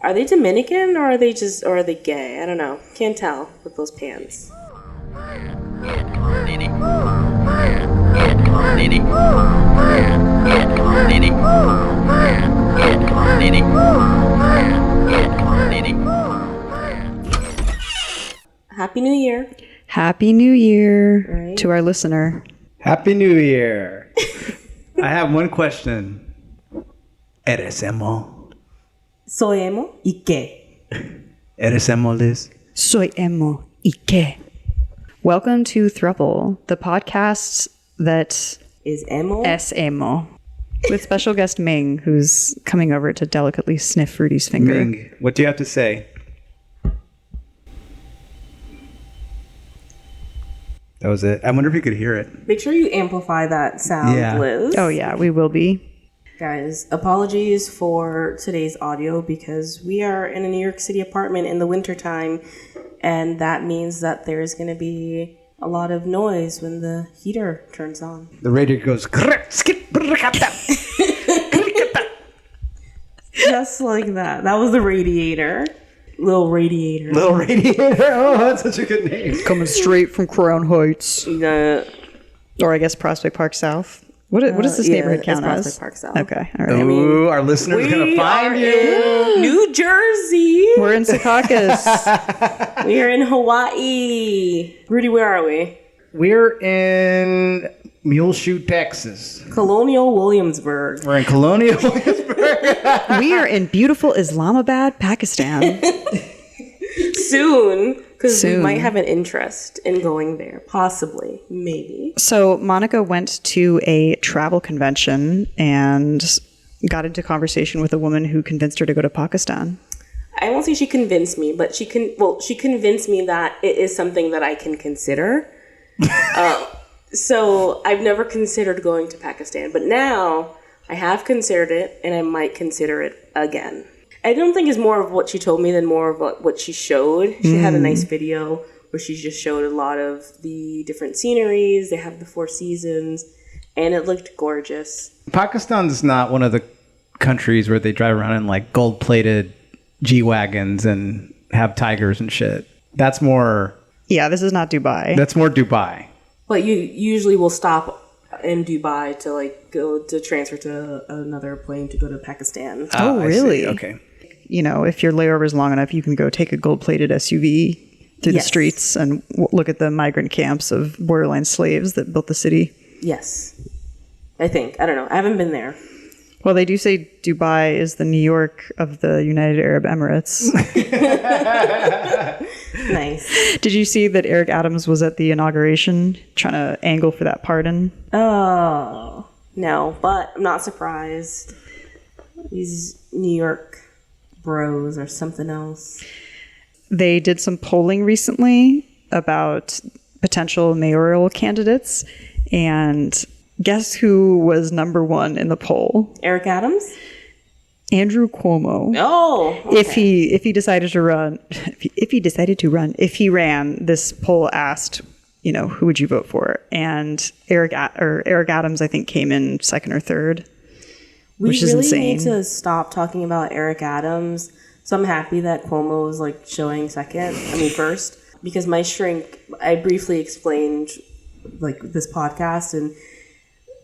Are they Dominican or are they gay? I don't know. Can't tell with those pants. Happy New Year. Happy New Year to our listener. Happy New Year. I have one question. ¿Eres emo? Soy emo. ¿Y qué? ¿Eres emo, Liz? Soy emo. ¿Y qué? Welcome to Throuple, the podcast that is emo. Es emo. With special guest Ming, who's coming over to delicately sniff Rudy's finger. Ming, what do you have to say? That was it. I wonder if you could hear it. Make sure you amplify that sound, Liz. Oh, yeah, we will be. Guys, apologies for today's audio because we are in a New York City apartment in the wintertime, and that means that there's going to be a lot of noise when the heater turns on. The radiator goes... Just like that. That was the radiator. Little radiator. Little radiator. Oh, that's such a good name. Coming straight from Crown Heights. Or I guess Prospect Park South. What does this neighborhood count as? Prospect Park South. Okay, all right. Ooh, our listeners are going to find you. In New Jersey. We're in Secaucus. We are in Hawaii. Rudy, where are we? We're in Muleshoe, Texas. Colonial Williamsburg. We're in Colonial Williamsburg. We are in beautiful Islamabad, Pakistan. Soon, because we might have an interest in going there. Possibly. Maybe. So Monica went to a travel convention and got into conversation with a woman who convinced her to go to Pakistan. I won't say she convinced me, but she convinced me that it is something that I can consider. So I've never considered going to Pakistan, but now I have considered it, and I might consider it again. I don't think it's more of what she told me than more of what she showed. She had a nice video where she just showed a lot of the different sceneries. They have the 4 seasons, and it looked gorgeous. Pakistan's not one of the countries where they drive around in like gold-plated G-Wagons and have tigers and shit. That's more... Yeah, this is not Dubai. That's more Dubai. But you usually will stop in Dubai to like go to transfer to another plane to go to Pakistan. Oh, really? Okay. You know, if your layover is long enough, you can go take a gold-plated SUV through the streets and look at the migrant camps of borderline slaves that built the city. Yes. I think. I don't know. I haven't been there. Well, they do say Dubai is the New York of the United Arab Emirates. Nice. Did you see that Eric Adams was at the inauguration trying to angle for that pardon? Oh, no, but I'm not surprised. These New York bros or something else. They did some polling recently about potential mayoral candidates, and guess who was number 1 in the poll? Eric Adams? Andrew Cuomo. Oh, okay. If he decided to run, if he ran, this poll asked, you know, who would you vote for? And Eric Adams, I think, came in 2nd or 3rd, which is insane. We really need to stop talking about Eric Adams. So I'm happy that Cuomo was like showing first, because my shrink, I briefly explained like this podcast, and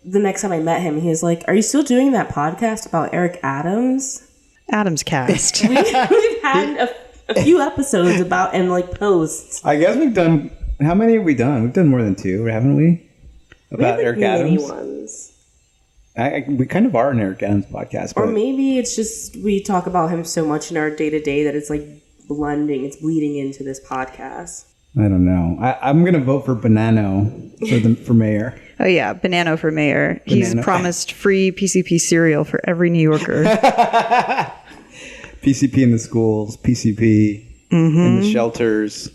the next time I met him, he was like, "Are you still doing that podcast about Eric Adams?" Adams cast. We've had a few episodes about and like posts. I guess we've done... How many have we done? We've done more than 2, haven't we? About Eric Adams? Many ones. We kind of are an Eric Adams podcast. Or maybe it's just we talk about him so much in our day-to-day that it's like blending, it's bleeding into this podcast. I don't know. I'm going to vote for Bonanno for mayor. Oh, yeah. Bonanno for mayor. He's promised free PCP cereal for every New Yorker. PCP in the schools, PCP in the shelters.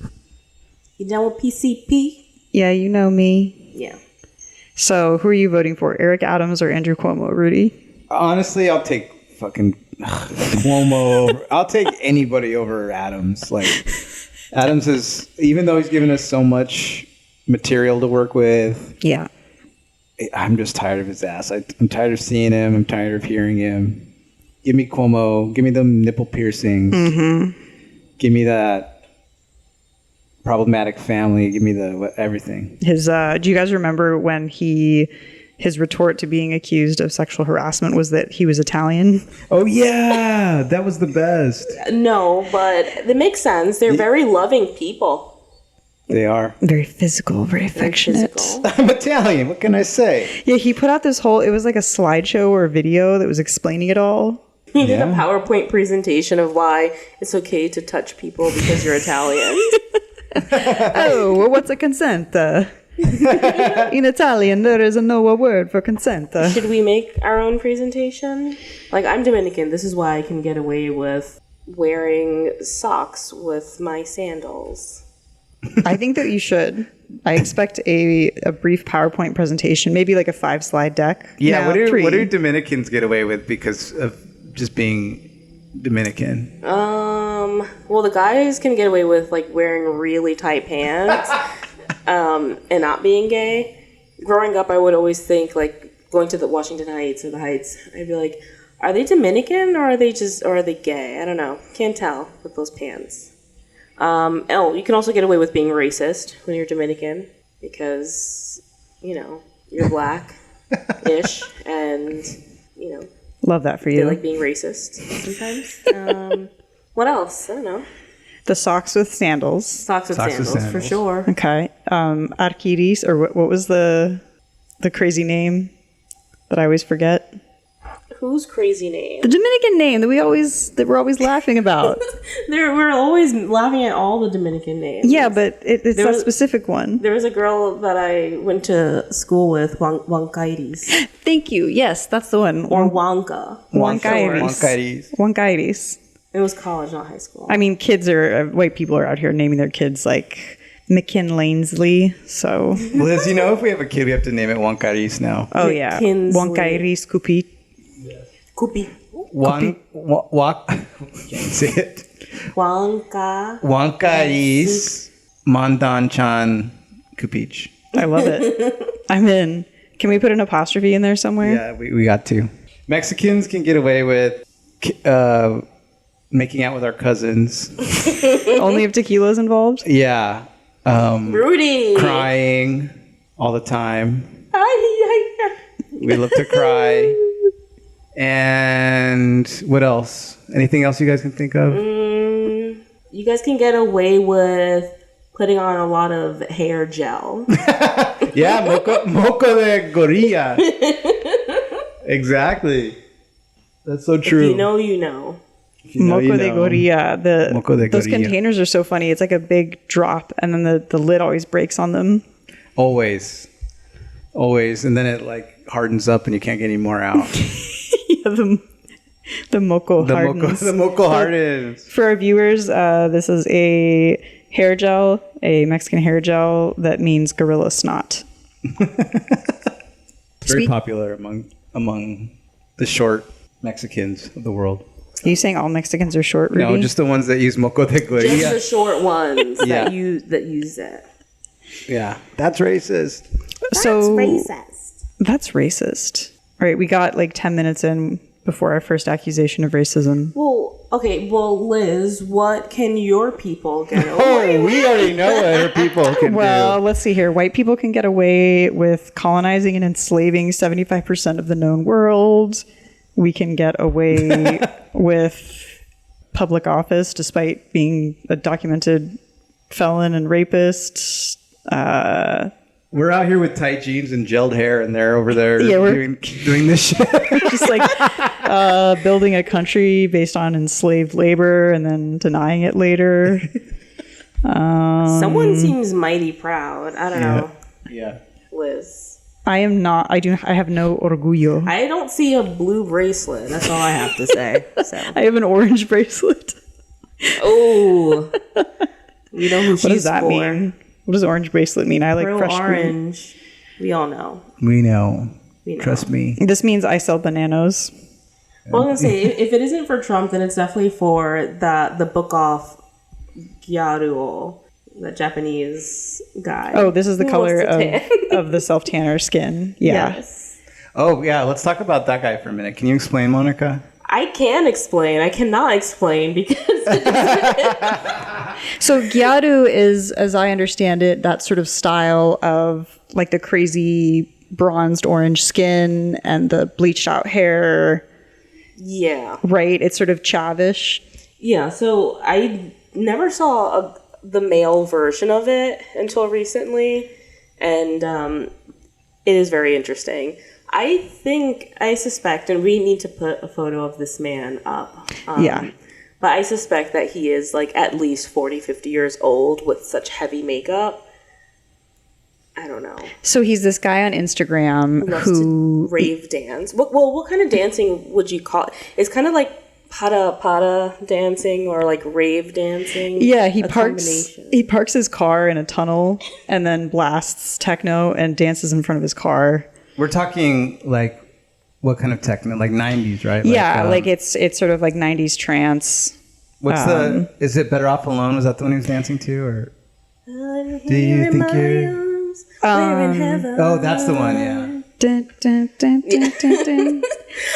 You down with PCP? Yeah, you know me. Yeah. So who are you voting for, Eric Adams or Andrew Cuomo, Rudy? Honestly, I'll take fucking Cuomo. I'll take anybody over Adams. Like, Adams is, even though he's given us so much material to work with. Yeah. I'm just tired of his ass. I'm tired of seeing him. I'm tired of hearing him. Give me Cuomo. Give me them nipple piercings. Give me that problematic family. Give me the everything. His do you guys remember when his retort to being accused of sexual harassment was that he was Italian? Oh yeah, that was the best. No, but it makes sense. They're very loving people. They are Very physical, very affectionate. Physical. I'm Italian. What can I say? Yeah, he put out this whole, it was like a slideshow or a video that was explaining it all. He did a PowerPoint presentation of why it's okay to touch people because you're Italian. Oh, well, what's a consent? In Italian, there is no word for consent. Should we make our own presentation? Like, I'm Dominican. This is why I can get away with wearing socks with my sandals. I think that you should. I expect a brief PowerPoint presentation, maybe like a 5-slide deck. Yeah, No, what 3. do Dominicans get away with because of just being Dominican? Well, the guys can get away with, like, wearing really tight pants and not being gay. Growing up, I would always think, like, going to the Washington Heights or the Heights, I'd be like, are they Dominican or are they gay? I don't know. Can't tell with those pants. You can also get away with being racist when you're Dominican because, you're black-ish and, Love that for they you. like being racist sometimes. What else? I don't know. The socks with sandals. Socks with Socks with sandals, for sandals. sure. Okay. Arquiris, or what was the crazy name that I always forget? Whose crazy name? The Dominican name that we're always laughing about. We're always laughing at all the Dominican names. Yeah, but it's There that was- specific one. There was a girl that I went to school with, Wankaitis. Thank you. Yes, that's the one. Or Wonka. Wankairis. Wankairis. It was college, not high school. I mean, white people are out here naming their kids like McKinley. So, Liz, if we have a kid, we have to name it Wankaris now. oh yeah, Kinsley. Wankairis Kupi. Kupi. Can't say it. Wanka. Wankaris Mandanchan Kupich. I love it. I'm in. Can we put an apostrophe in there somewhere? Yeah, we got to. Mexicans can get away with making out with our cousins. Only if tequila's involved. Yeah. Rudy. Crying all the time. Ay. We love to cry. And what else? Anything else you guys can think of? You guys can get away with putting on a lot of hair gel. Yeah, moco de gorilla. Exactly. That's so true. You know, you know. If you know, Moco you de know. gorilla. Moco de Those gorilla. containers are so funny. It's like a big drop, and then the lid always breaks on them. Always. And then it like hardens up and you can't get any more out. Yeah, the moco hardens. The moco hardens. For our viewers, this is a hair gel, a Mexican hair gel that means gorilla snot. Very popular among the short Mexicans of the world. Are you saying all Mexicans are short, Ruby? No, just the ones that use moco de Just gorilla. the short ones Yeah. that use it. Yeah, that's racist. so Racist. That's racist. All right, we got like 10 minutes in before our first accusation of racism. Well, Liz, what can your people get away Oh, we already know what other people can Well, do. let's see here. White people can get away with colonizing and enslaving 75% of the known world. We can get away with public office despite being a documented felon and rapist. We're out here with tight jeans and gelled hair, and they're over there Yeah, we're- doing this shit. Just like building a country based on enslaved labor and then denying it later. Someone seems mighty proud. I don't know, Yeah. Liz. I am not. I have no orgullo. I don't see a blue bracelet. That's all I have to say. So. I have an orange bracelet. Oh, you know who she's What does that for. mean? What does orange bracelet mean? I like Real fresh green. orange. We all know. We know. We know. Trust me. This means I sell bananas. Well, I was gonna say if it isn't for Trump, then it's definitely for the book off Gyaruo, the Japanese guy. Oh, this is the who color wants to tan. of the self-tanner skin. Yeah. Yes. Oh, yeah. Let's talk about that guy for a minute. Can you explain, Monica? I can explain. I cannot explain because So gyaru is, as I understand it, that sort of style of like the crazy bronzed orange skin and the bleached out hair. yeah. Right? It's sort of chavish. Yeah, so I never saw the male version of it until recently, and it is very interesting. I suspect, and we need to put a photo of this man up. Yeah. But I suspect that he is like at least 40, 50 years old with such heavy makeup. I don't know. So he's this guy on Instagram Loves who to rave dance. What kind of dancing would you call it? It's kind of like pata dancing or like rave dancing. Yeah, a combination. he parks his car in a tunnel and then blasts techno and dances in front of his car. We're talking like what kind of techno? Like 90s, right? Yeah, like it's sort of like 90s trance. What's is it Better Off Alone? Was that the one he was dancing to? Or do you think you're... oh, that's the one, yeah.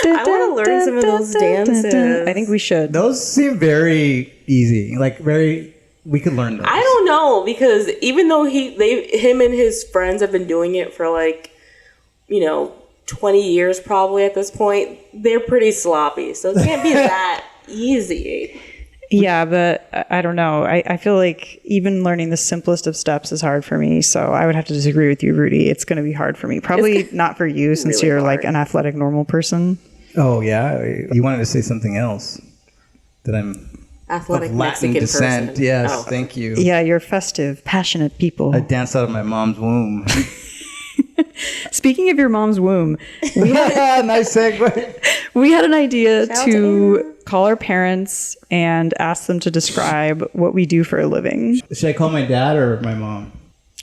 I want to learn some of those dances. I think we should. Those seem very easy. Like we could learn those. I don't know, because even though him and his friends have been doing it for like, 20 years probably at this point, they're pretty sloppy. So it can't be that easy. Yeah, but I don't know. I feel like even learning the simplest of steps is hard for me. So I would have to disagree with you, Rudy. It's going to be hard for me. Probably not for you, since really you're hard. like an athletic, normal person. Oh, yeah? You wanted to say something else. That I'm Athletic of Latin Mexican descent. person. Yes, Oh. thank you. Yeah, you're festive, passionate people. I danced out of my mom's womb. Speaking of your mom's womb, Nice segue. we had an idea Shout out to to call our parents and ask them to describe what we do for a living. Should I call my dad or my mom?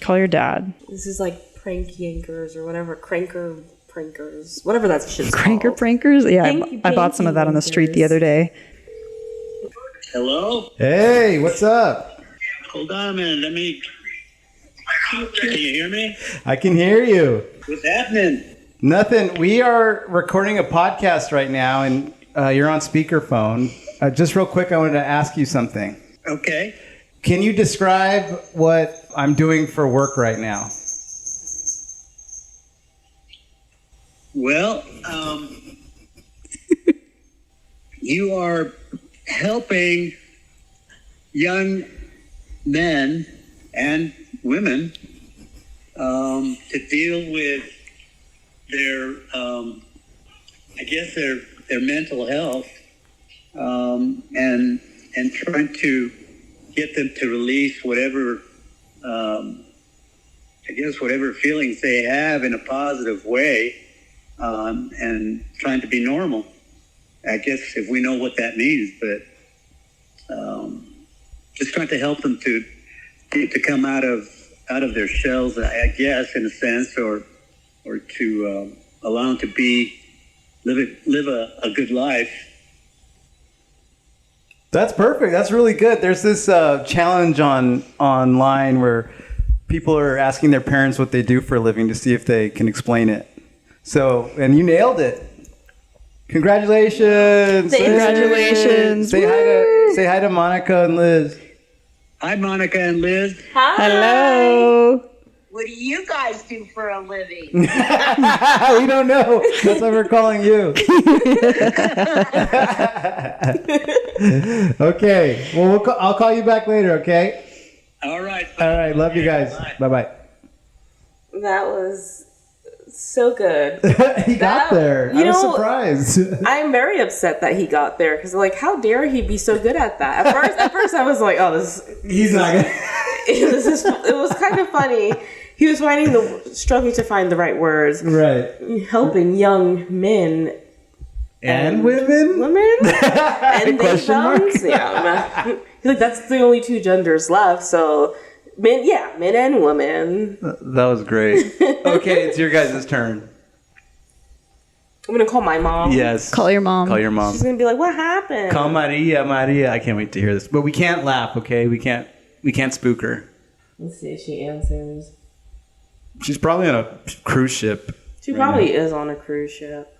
Call your dad. This is like prank yankers or whatever. Prankers. Whatever that shit's Cranker called. prankers? Yeah, Thank you, I bought some of that on the street the other day. Hello? Hey, what's up? Hold on a minute. Let me. Can you hear me? I can hear you. What's happening? Nothing. We are recording a podcast right now, and you're on speakerphone. Just real quick, I wanted to ask you something. Okay. Can you describe what I'm doing for work right now? Well, you are helping young men and women to deal with their, their mental health, and trying to get them to release whatever, whatever feelings they have in a positive way, and trying to be normal. I guess if we know what that means, but just trying to help them to come out of their shells, I guess, in a sense, or to allow them to live a good life. That's perfect. That's really good. There's this challenge online where people are asking their parents what they do for a living to see if they can explain it. So, and you nailed it. Congratulations. Congratulations. Say hi to Monica and Liz. Hi, Monica and Liz. Hi. Hello. What do you guys do for a living? We don't know. That's why we're calling you. Okay. Well, I'll call you back later, okay? All right. All right. Love you guys. Bye-bye. That was so good. He got there. I was surprised. I'm very upset that he got there because, like, how dare he be so good at that? At first, I was like, "Oh, He's not gonna. it was kind of funny." He was struggling to find the right words. Right. Helping young men And women? and they found, yeah. He's like, that's the only two genders left. So, men and women. That was great. Okay, it's your guys' turn. I'm gonna call my mom. Yes. Call your mom. Call your mom. She's gonna be like, "What happened?" Call Maria. I can't wait to hear this. But we can't laugh, okay? We can't spook her. Let's see if she answers. She's probably on a cruise ship. She probably is on a cruise ship.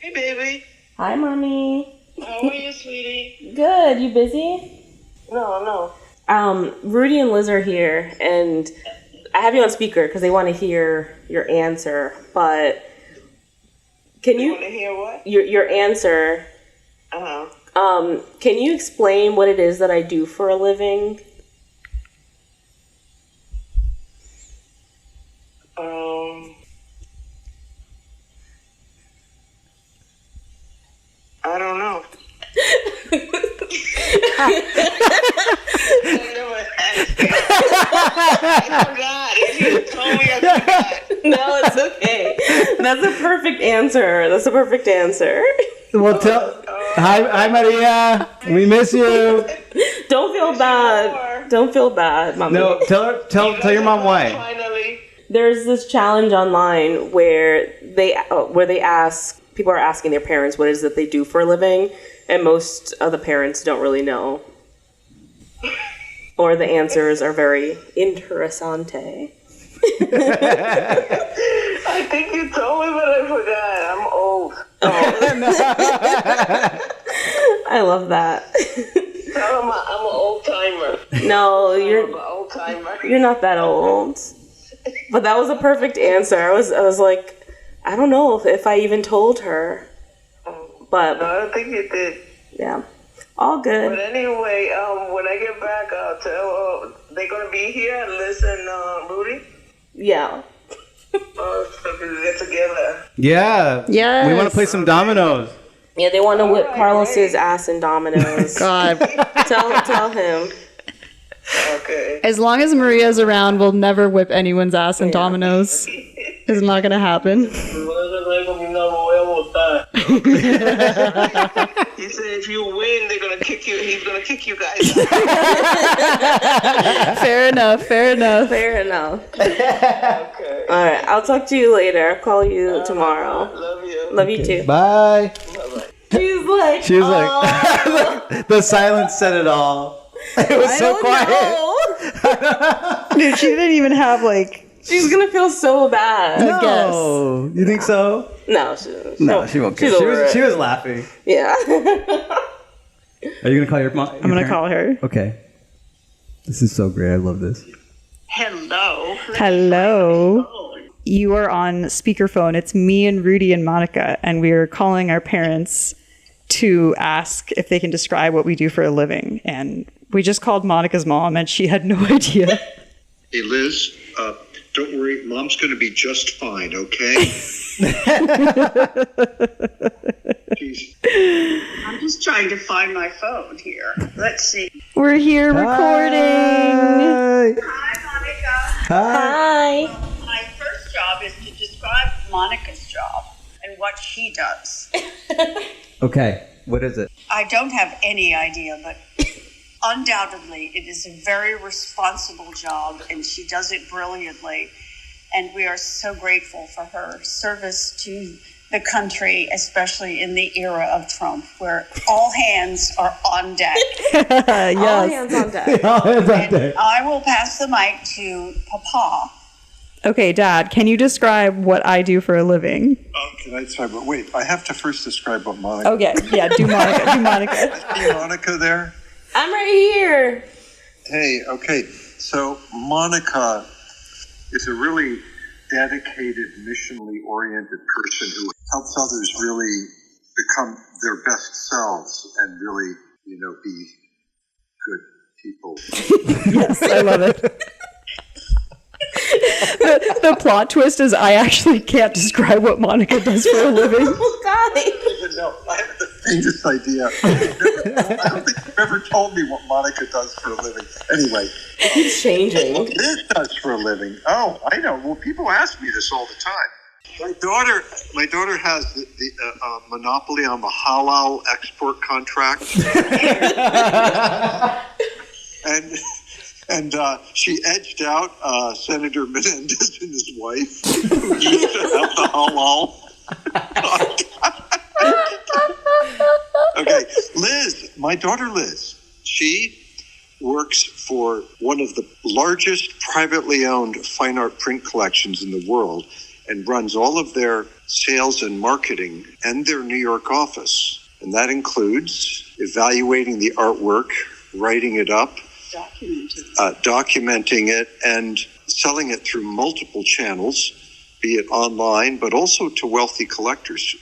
Hey, baby. Hi, Mommy. How are you, sweetie? Good. You busy? No. Rudy and Liz are here, and I have you on speaker because they want to hear your answer. But can you want to hear what? Your answer? Can you explain what it is that I do for a living? I don't know. I forgot. If you told me, I forgot. No, it's okay. That's a perfect answer. Well, hi, Maria. We miss you. Don't feel bad, Mommy. No, tell your mom why. Finally. There's this challenge online where people are asking their parents what it is that they do for a living, and most of the parents don't really know. Or the answers are very interessante. I think you told me, but I forgot. I'm old. I love that. I'm an old timer. No, I'm an old timer. you're not that old. But that was a perfect answer. I was like, I don't know if I even told her. But No, I don't think you did. yeah. All good. But anyway, when I get back, I'll tell they're going to be here and listen, Rudy. Yeah. So we can get together. Yeah. Yes. We want to play some dominoes. Yeah, they want to whip right, Carlos's great. ass in dominoes. God. Tell him. Okay. As long as Maria's around, we'll never whip anyone's ass in dominoes. It's not going to happen. He said if you win, they're gonna kick you. He's gonna kick you guys out. Fair enough. Okay. All right, I'll talk to you later. I'll call you tomorrow. Love you. Love you too. Bye. She's like, She was like, the silence said it all. It was so quiet. Dude, she didn't even have she's gonna feel so bad. No, you think so? No, She won't care. she's over it. She was laughing. Yeah. Are you gonna call your mom? I'm going to call her. Okay. This is so great. I love this. Hello. Hello. You are on speakerphone. It's me and Rudy and Monica, and we are calling our parents to ask if they can describe what we do for a living. And we just called Monica's mom, and she had no idea. Hey, Liz, don't worry. Mom's going to be just fine, okay? I'm just trying to find my phone here. Let's see. We're here recording. Hi. Hi, Monica. Hi. My first job is to describe Monica's job and what she does. Okay. What is it? I don't have any idea, but undoubtedly it is a very responsible job and she does it brilliantly. And we are so grateful for her service to the country, especially in the era of Trump, where all hands are on deck. All Yes. hands on deck. And I will pass the mic to Papa. Okay, Dad, can you describe what I do for a living? Can I describe? But wait, I have to first describe what Monica. Okay, yeah, do Monica. Hey, Monica there. I'm right here. Hey, okay. So Monica is a really dedicated, missionally oriented person who helps others really become their best selves and really, be good people. Yes, I love it. The plot twist is I actually can't describe what Monica does for a living. Oh, God. No, I have the faintest idea. I don't think you've ever told me what Monica does for a living. Anyway. It keeps changing. What Liz does for a living. Oh, I know. Well, people ask me this all the time. My daughter has the monopoly on the halal export contract. And she edged out Senator Menendez and his wife, who used to have the halal. Okay, Liz, my daughter Liz, she works for one of the largest privately owned fine art print collections in the world. and runs all of their sales and marketing and their New York office. And that includes evaluating the artwork, writing it up, documenting it, and selling it through multiple channels, be it online, but also to wealthy collectors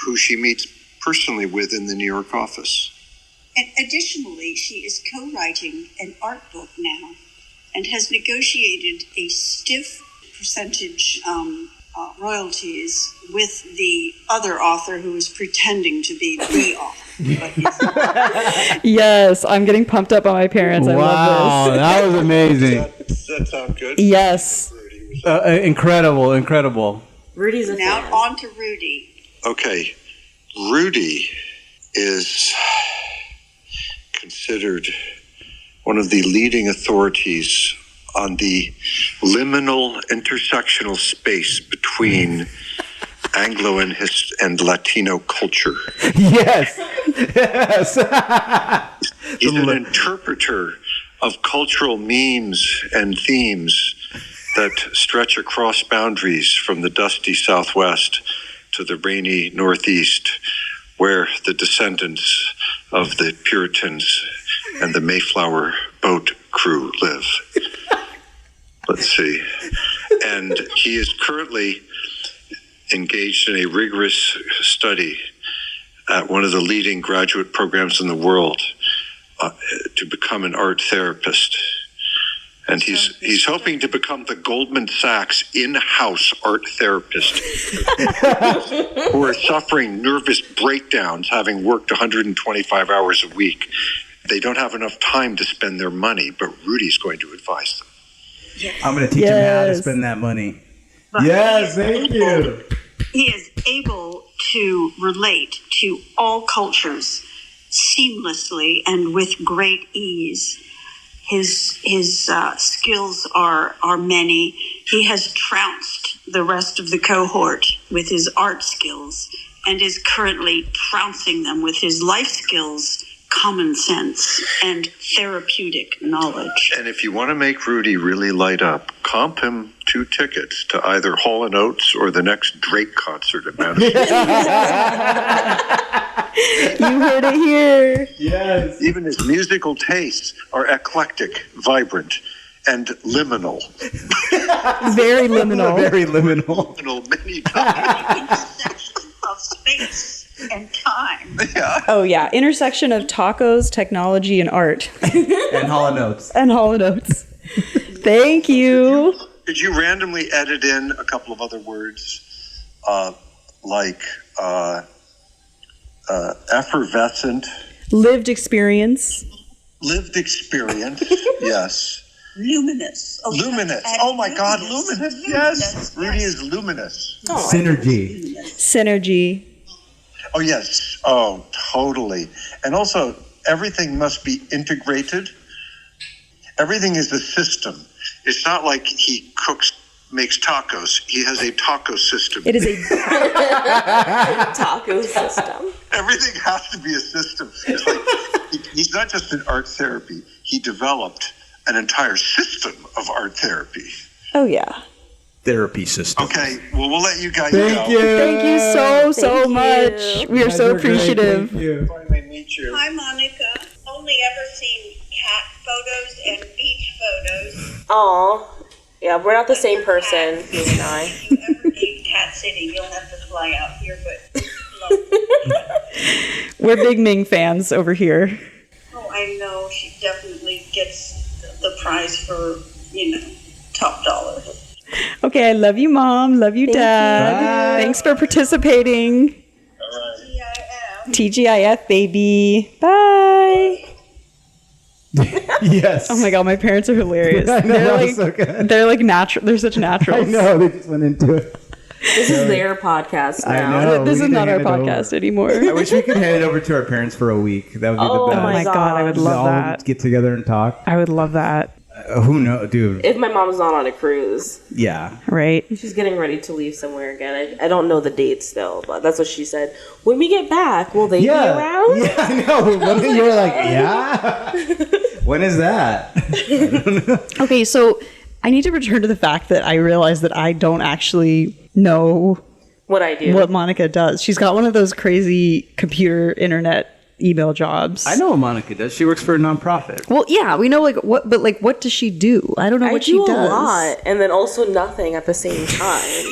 who she meets personally with in the New York office. And additionally, she is co-writing an art book now and has negotiated a stiff percentage royalties with the other author who is pretending to be the author. Yes, I'm getting pumped up on my parents. I love this. That was amazing. Does that sound good? Yes. Incredible. Rudy's a Now fan. on to Rudy. Okay. Rudy is considered one of the leading authorities on the liminal intersectional space between Anglo and Latino culture. Yes. He's an interpreter of cultural memes and themes that stretch across boundaries from the dusty Southwest to the rainy Northeast, where the descendants of the Puritans and the Mayflower boat crew live. Let's see. And he is currently engaged in a rigorous study at one of the leading graduate programs in the world to become an art therapist. And he's hoping to become the Goldman Sachs in-house art therapist who are suffering nervous breakdowns having worked 125 hours a week. They don't have enough time to spend their money, but Rudy's going to advise them. I'm going to teach him how to spend that money. But Yes, thank you. he is able to relate to all cultures seamlessly and with great ease. His skills are many. He has trounced the rest of the cohort with his art skills and is currently trouncing them with his life skills, common sense, and therapeutic knowledge. And if you want to make Rudy really light up, comp him 2 tickets to either Hall & Oates or the next Drake concert at Madison. You heard it here. Yes. Even his musical tastes are eclectic, vibrant, and liminal. Very liminal. Very liminal. Liminal many times. Intersection of space and time. Yeah. Oh yeah, intersection of tacos, technology, and art. And Hall & Oates. And Hall & Oates. Thank you. Could you randomly edit in a couple of other words, like effervescent, Lived experience. lived experience? Yes. Luminous. Oh, Luminous. and Oh my God, luminous. Yes. Rudy is luminous. Synergy. Synergy. Oh, yes. Oh, totally. And also, everything must be integrated. Everything is a system. It's not like he makes tacos. He has a taco system. It is a Taco system. Everything has to be a system. It's like he's not just an art therapy. He developed an entire system of art therapy. Oh yeah. Therapy system. Okay, well, we'll let you guys go. Thank you. Thank you so much. We are so appreciative. Thank you. Finally meet you. Hi, Monica. Only ever seen cat photos and beach photos. Aw. Yeah, we're not the same person, you and I. If you ever need cat sitting, you'll have to fly out here, but love it. We're big Ming fans over here. Oh, I know. She definitely gets the prize for, top dollar. Okay, I love you, Mom. Love you, Dad. Bye. Thanks for participating. TIM. TGIF, baby. Bye. Yes. Oh my God, my parents are hilarious. I know, they're that like was so good. They're like natural. They're such I naturals. know. They just went into it. This is their podcast I now. know. This We is need to not our hand it over. podcast anymore. I wish we could hand it over to our parents for a week. That would be Oh the best. Oh my God, I would Just love all that. get together and talk. I would love that. Who knows, dude? If my mom's not on a cruise. Yeah. Right? She's getting ready to leave somewhere again. I don't know the dates still, but that's what she said. When we get back, will they be around? Yeah, I know. When you're like, yeah. When is that? Okay, so I need to return to the fact that I realized that I don't actually know What I do. what Monica does. She's got one of those crazy computer internet email jobs. I know what Monica does. She works for a nonprofit. Well, yeah, we know what does she do? I don't know what she does. I do a lot, and then also nothing at the same time.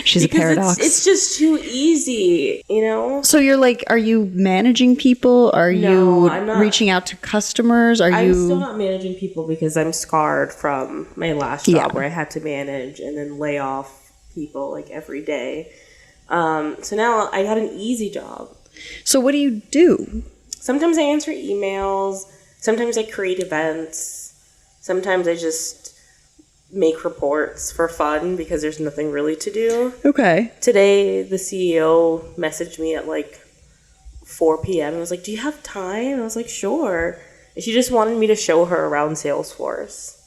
She's a paradox. It's just too easy, you know? So you're like, are you managing people? Are you I'm not. reaching out to customers? I'm still not managing people because I'm scarred from my last job where I had to manage and then lay off people like every day. So now I got an easy job. So what do you do? Sometimes I answer emails. Sometimes I create events. Sometimes I just make reports for fun because there's nothing really to do. Okay. Today, the CEO messaged me at like 4 p.m. and was like, do you have time? And I was like, sure. And she just wanted me to show her around Salesforce.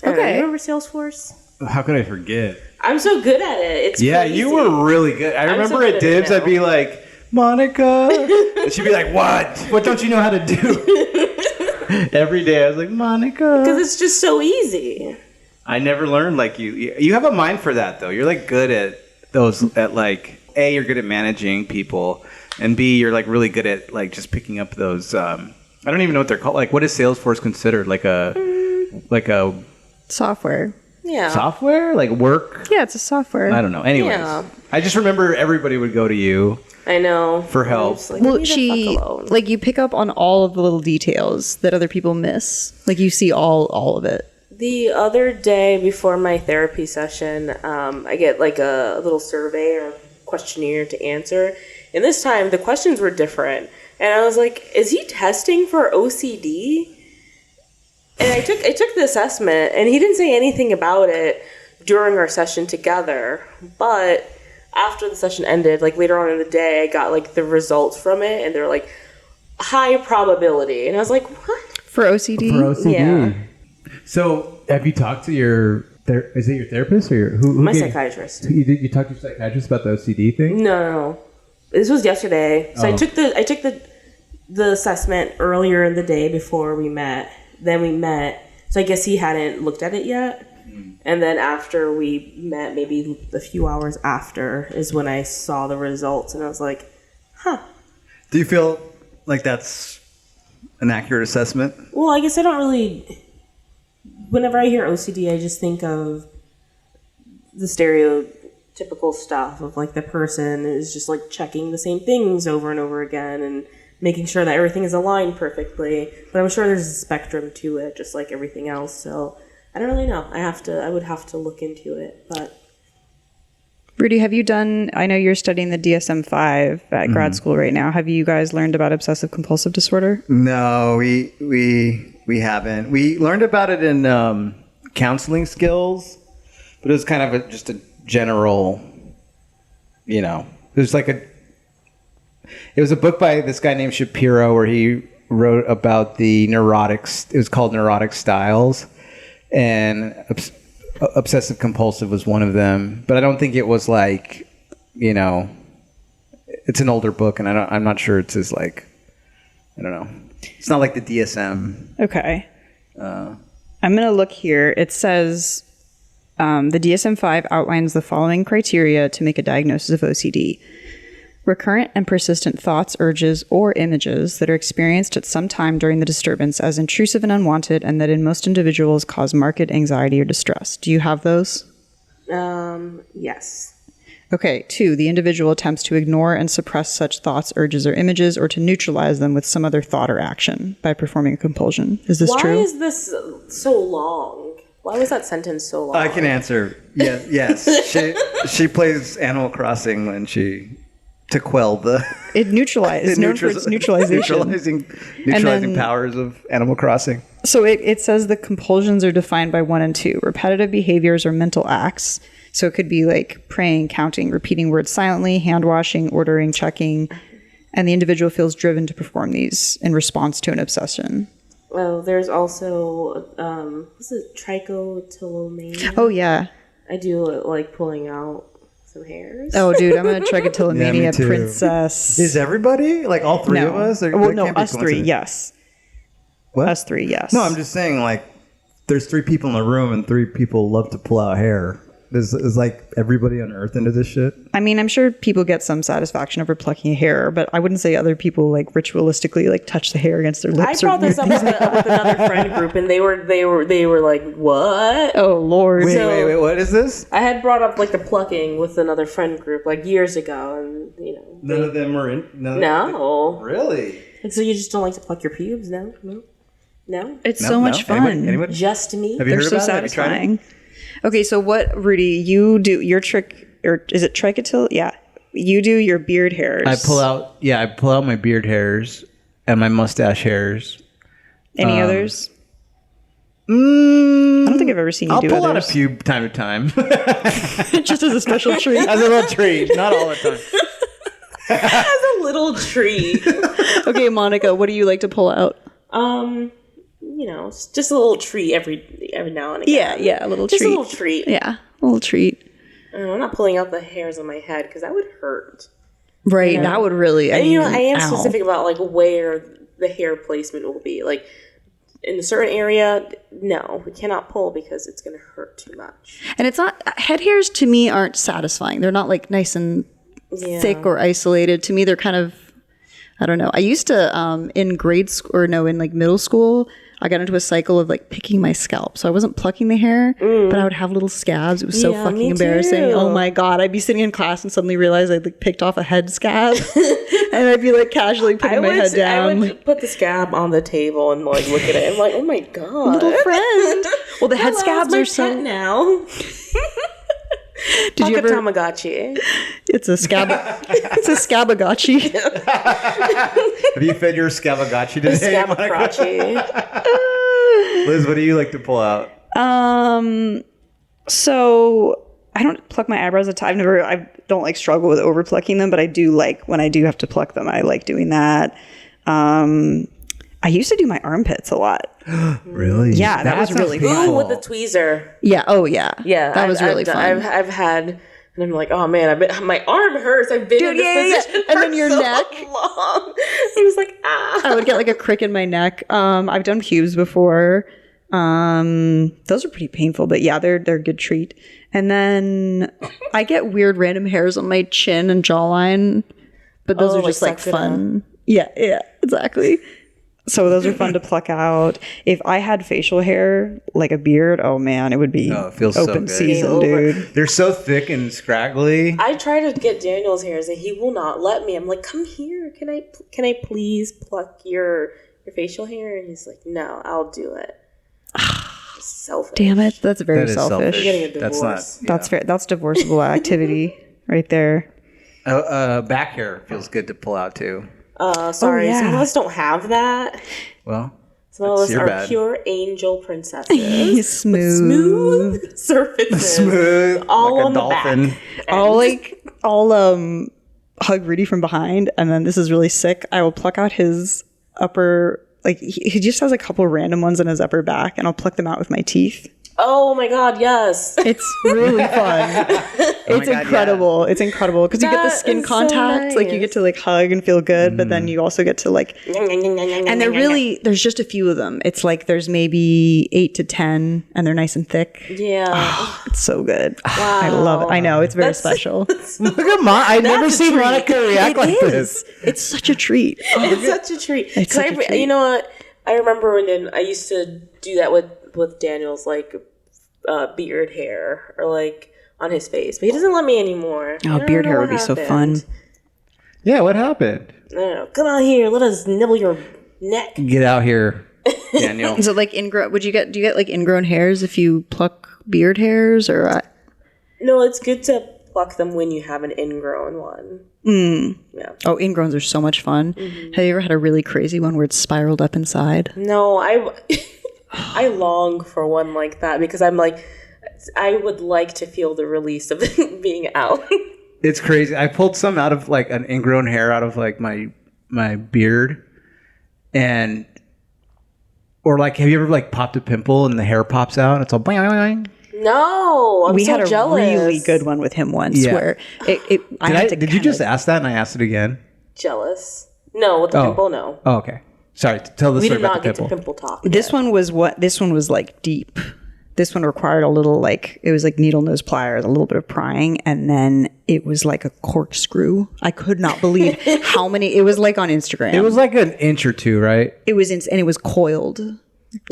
Okay. You remember Salesforce? How could I forget? I'm so good at it. It's Yeah, crazy. you were really good. I remember so good at at it Dibs, now. I'd be like, Monica. And she'd be like, what? What don't you know how to do? Every day I was like, Monica. Because it's just so easy. I never learned like you. You have a mind for that, though. You're like good at those, at like, A, you're good at managing people, and B, you're like really good at like just picking up those, I don't even know what they're called. Like, what is Salesforce considered? Like a Software. Yeah. software? Like work? Yeah, it's a software. I don't know. Anyways, Yeah. I just remember everybody would go to you. I know. For help. I'm just like, Well, leave me the fuck alone. like you pick up on all of the little details that other people miss. Like you see all of it. The other day before my therapy session, I get like a little survey or questionnaire to answer. And this time the questions were different. And I was like, is he testing for OCD? And I took the assessment and he didn't say anything about it during our session together. But after the session ended, like later on in the day, I got like the results from it and they were like high probability. And I was like, what? For OCD? For OCD. Yeah. So, have you talked to your is it your therapist or your who My gave- psychiatrist. You talked to your psychiatrist about the OCD thing? No. This was yesterday. So I took the assessment earlier in the day before we met. Then we met. So I guess he hadn't looked at it yet. And then after we met, maybe a few hours after, is when I saw the results. And I was like, huh. Do you feel like that's an accurate assessment? Well, I guess I don't really... Whenever I hear OCD, I just think of the stereotypical stuff of like the person is just like checking the same things over and over again and making sure that everything is aligned perfectly. But I'm sure there's a spectrum to it, just like everything else. So I don't really know. I would have to look into it. But Rudy, have you done, I know you're studying the DSM-5 at grad school right now. Have you guys learned about obsessive compulsive disorder? No, we haven't. We learned about it in counseling skills, but it was kind of just a general, it was like it was a book by this guy named Shapiro where he wrote about the neurotics. It was called Neurotic Styles, and obsessive compulsive was one of them. But I don't think it was like, it's an older book, and I'm not sure it's as like, I don't know. It's not like the DSM. Okay. I'm going to look here. It says the DSM-5 outlines the following criteria to make a diagnosis of OCD. Recurrent and persistent thoughts, urges, or images that are experienced at some time during the disturbance as intrusive and unwanted, and that in most individuals cause marked anxiety or distress. Do you have those? yes. Okay. 2, the individual attempts to ignore and suppress such thoughts, urges, or images, or to neutralize them with some other thought or action by performing a compulsion. Is this true? Why is this so long? Why was that sentence so long? I can answer. Yes. She plays Animal Crossing when to quell the It neutralizes. It's known for its neutralization. neutralizing powers of Animal Crossing. So it says the compulsions are defined by 1 and 2. Repetitive behaviors or mental acts. So it could be like praying, counting, repeating words silently, hand washing, ordering, checking. And the individual feels driven to perform these in response to an obsession. Well, there's also, what's it, trichotillomania? Oh, yeah. I do like pulling out some hairs. Oh, dude, I'm a Yeah, me trichotillomania too. princess. Is everybody? Like all three of us? Well, no, us three, yes. What? Us three, yes. No, I'm just saying, like, there's 3 people in a room and 3 people love to pull out hair. Is like everybody on Earth into this shit? I mean, I'm sure people get some satisfaction over plucking hair, but I wouldn't say other people like ritualistically like touch the hair against their lips. I brought this up with another friend group, and they were like, "What? Oh Lord!" Wait, what is this? I had brought up like the plucking with another friend group like years ago, and None of them are in. No. Really? And so you just don't like to pluck your pubes? No. It's so much fun. Anybody? Just me. Have you They're heard so about it? Have you tried it? satisfying. Okay, so what, Rudy? You do your trick, or is it trichotillomania? Yeah, you do your beard hairs. I pull out my beard hairs and my mustache hairs. Any others? I don't think I've ever seen you I'll do pull out a others. few time to time. Just as a special treat. As a little treat, not all the time. As a little treat. Okay, Monica, what do you like to pull out? It's just a little treat every now and again. Yeah, a little Just treat. a little treat. Yeah, a little treat. I'm not pulling out the hairs on my head because that would hurt. Right, that would really. And I am ow. specific about like where the hair placement will be. Like in a certain area, no, we cannot pull because it's going to hurt too much. And it's not, head hairs to me aren't satisfying. They're not like nice and thick or isolated. To me, they're kind of, I don't know. I used to, in grade school, or no, in like middle school, I got into a cycle of like picking my scalp. So I wasn't plucking the hair, but I would have little scabs. It was so fucking me embarrassing. too. Oh my God. I'd be sitting in class and suddenly realize I'd like picked off a head scab. And I'd be like casually putting my head down. I would put the scab on the table and like look at it. I'm like, oh my God. Little friend. Well, the head scabs are so. pet now. Did you ever? Tamagotchi. It's a scab. It's a scabagotchi. Have you fed your scabagotchi today? Scabacrotchi. Liz, what do you like to pull out? So I don't pluck my eyebrows at times. I don't like struggle with over plucking them, but I do like when I do have to pluck them. I like doing that. I used to do my armpits a lot. Really? Yeah, that was really fun. Ooh, with the tweezer. Yeah. Oh, yeah. Yeah, that was really fun. I've had, and I'm like, oh man, my arm hurts. I've been in this position And for then your so neck. long. I was like, ah. I would get like a crick in my neck. I've done pubes before. Those are pretty painful, but yeah, they're a good treat. And then I get weird random hairs on my chin and jawline, but those are just like fun. Yeah, exactly. So those are fun to pluck out. If I had facial hair, like a beard, oh man, it would be it feels open so good. season, dude. They're so thick and scraggly. I try to get Daniel's hairs and he will not let me. I'm like, come here. Can I please pluck your facial hair? And he's like, no, I'll do it. Selfish. Damn it, that's very That is selfish. You're getting a That's divorce. not. That's fair. That's divorceable activity right there. Back hair feels good to pull out too. Sorry, yeah. some of us don't have that. Well, Some of that's us your are bad. pure angel princesses. Smooth. Surfaces. Smooth, all like a on the dolphin. back. I'll hug Rudy from behind, and then this is really sick. I will pluck out his upper, like he just has a couple random ones in his upper back, and I'll pluck them out with my teeth. Oh my God, yes. It's really fun. It's God, incredible. It's incredible because you get the That skin is so contact. Like you get to like hug and feel good, but then you also get to like. And they're really, there's just a few of them. It's like there's maybe 8 to 10, and they're nice and thick. Yeah. It's so good. I love it. I know it's very special. Look at I've never a seen treat. Monica react like this. It's such a treat. It's such a treat. It's such a treat. You know what? I remember when I used to do that with Daniel's like beard hair or like on his face, but he doesn't let me anymore. I Oh, don't beard know hair what would be so happened. fun. Yeah, what happened? I don't know. Come on here, let us nibble your neck. Get out here, Daniel. Is it like ingrown? Do you get like ingrown hairs if you pluck beard hairs or? No, it's good to pluck them when you have an ingrown one. Yeah. Oh, ingrowns are so much fun. Have you ever had a really crazy one where it's spiraled up inside? No, I long for one like that because I'm like, I would like to feel the release of it being out. It's crazy. I pulled some out of like an ingrown hair out of like my beard, or like, have you ever like popped a pimple and the hair pops out and it's all boing, boing, boing? No, I'm We so had a jealous. really good one with him once Yeah. where it Did you just ask that and I asked it again? Jealous. No, with the pimple, no. Oh, okay. Sorry, tell the We story did about not the get to pimple. pimple talk. This one was like deep. This one required a little it was like needle nose pliers, a little bit of prying, and then it was like a corkscrew. I could not believe how many. It was like on Instagram. It was like an inch or two, right? It was and it was coiled.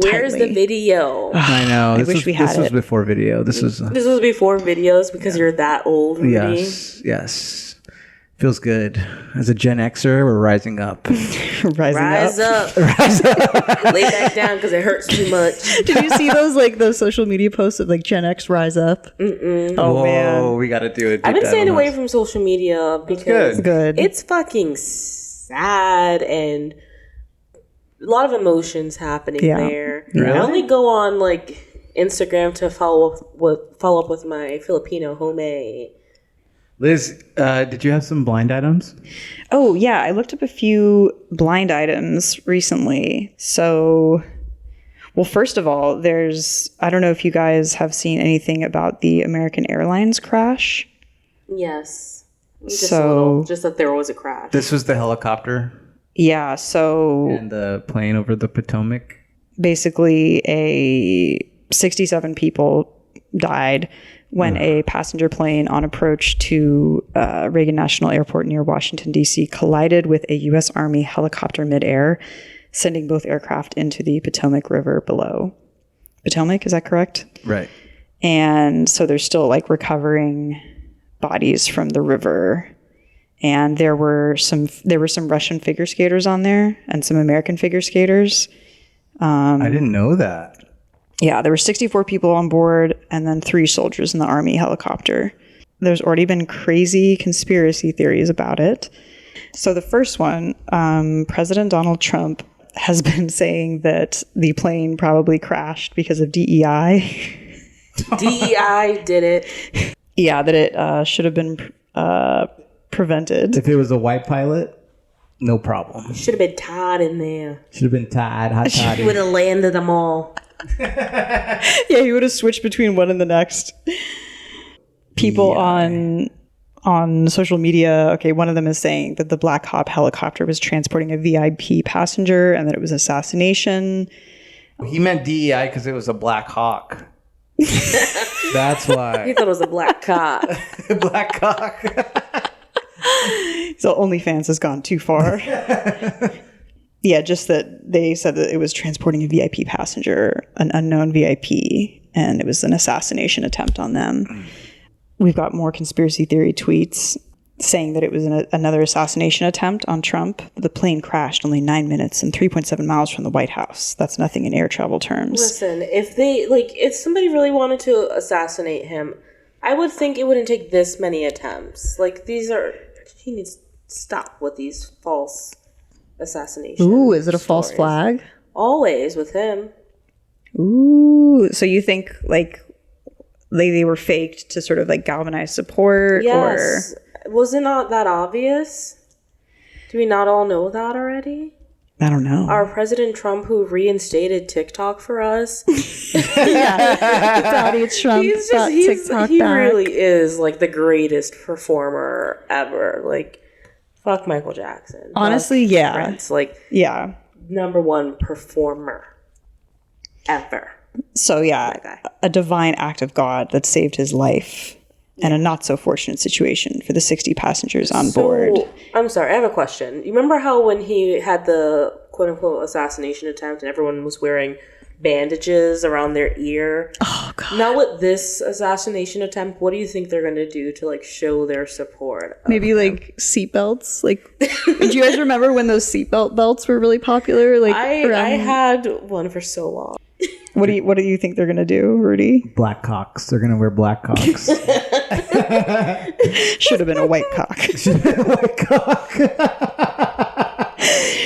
Where's tightly. the video? I know. wish we had This was it. before video. This was. This was before videos because you're that old, Rudy. Yes. Feels good. As a Gen Xer, we're rising up. Rise up. Rise up. Lay back down because it hurts too much. Did you see those social media posts of like Gen X rise up? Mm-mm. Oh Whoa, man, we got to do it. I've been staying away from social media because good. it's fucking sad and a lot of emotions happening there. Really? I only go on like Instagram to follow up with my Filipino homie. Liz, did you have some blind items? Oh, yeah. I looked up a few blind items recently. So, well, first of all, I don't know if you guys have seen anything about the American Airlines crash. Yes. Just a little, just that there was a crash. This was the helicopter Yeah. So and the plane over the Potomac. basically, 67 people died when a passenger plane on approach to Reagan National Airport near Washington, D.C. collided with a U.S. Army helicopter midair, sending both aircraft into the Potomac River below. Potomac, is that correct? Right. And so they're still like recovering bodies from the river. And there were some Russian figure skaters on there and some American figure skaters. I didn't know that. Yeah, there were 64 people on board and then 3 soldiers in the Army helicopter. There's already been crazy conspiracy theories about it. So the first one, President Donald Trump has been saying that the plane probably crashed because of DEI. DEI did it. Yeah, that it should have been prevented. If it was a white pilot, no problem. Should have been Todd in there. Should have been tied, hot toddy. Would have landed them all. Yeah, he would have switched between one and the next. People on social media, okay, one of them is saying that the Black Hawk helicopter was transporting a VIP passenger and that it was assassination. He meant DEI because it was a Black Hawk. That's why. He thought it was a black cock. Black Hawk. So OnlyFans has gone too far. Yeah, just that they said that it was transporting a VIP passenger, an unknown VIP, and it was an assassination attempt on them. We've got more conspiracy theory tweets saying that it was another assassination attempt on Trump. The plane crashed only 9 minutes and 3.7 miles from the White House. That's nothing in air travel terms. Listen, if somebody really wanted to assassinate him, I would think it wouldn't take this many attempts. He needs to stop with these false assassination. Ooh, is it a false stories. flag? Always with him. Ooh, so you think like they were faked to sort of like galvanize support? Yes. Was it not that obvious? Do we not all know that already? I don't know. Our President Trump, who reinstated TikTok for us, Daddy Trump got TikTok he back. really is like the greatest performer ever. Like, fuck Michael Jackson. Honestly, Fuck yeah. Prince. Like, Yeah. #1 performer ever. So yeah, a divine act of God that saved his life and a not so fortunate situation for the 60 passengers on board. I'm sorry, I have a question. You remember how when he had the quote unquote assassination attempt and everyone was wearing bandages around their ear? Oh god. Now with this assassination attempt, what do you think they're going to do to like show their support? Maybe like seatbelts. Like, do you guys remember when those seatbelt belts were really popular? Like, I had one for so long. What do you think they're gonna do, Rudy? Black cocks. They're going to wear black cocks. Should have been a white cock. White cock.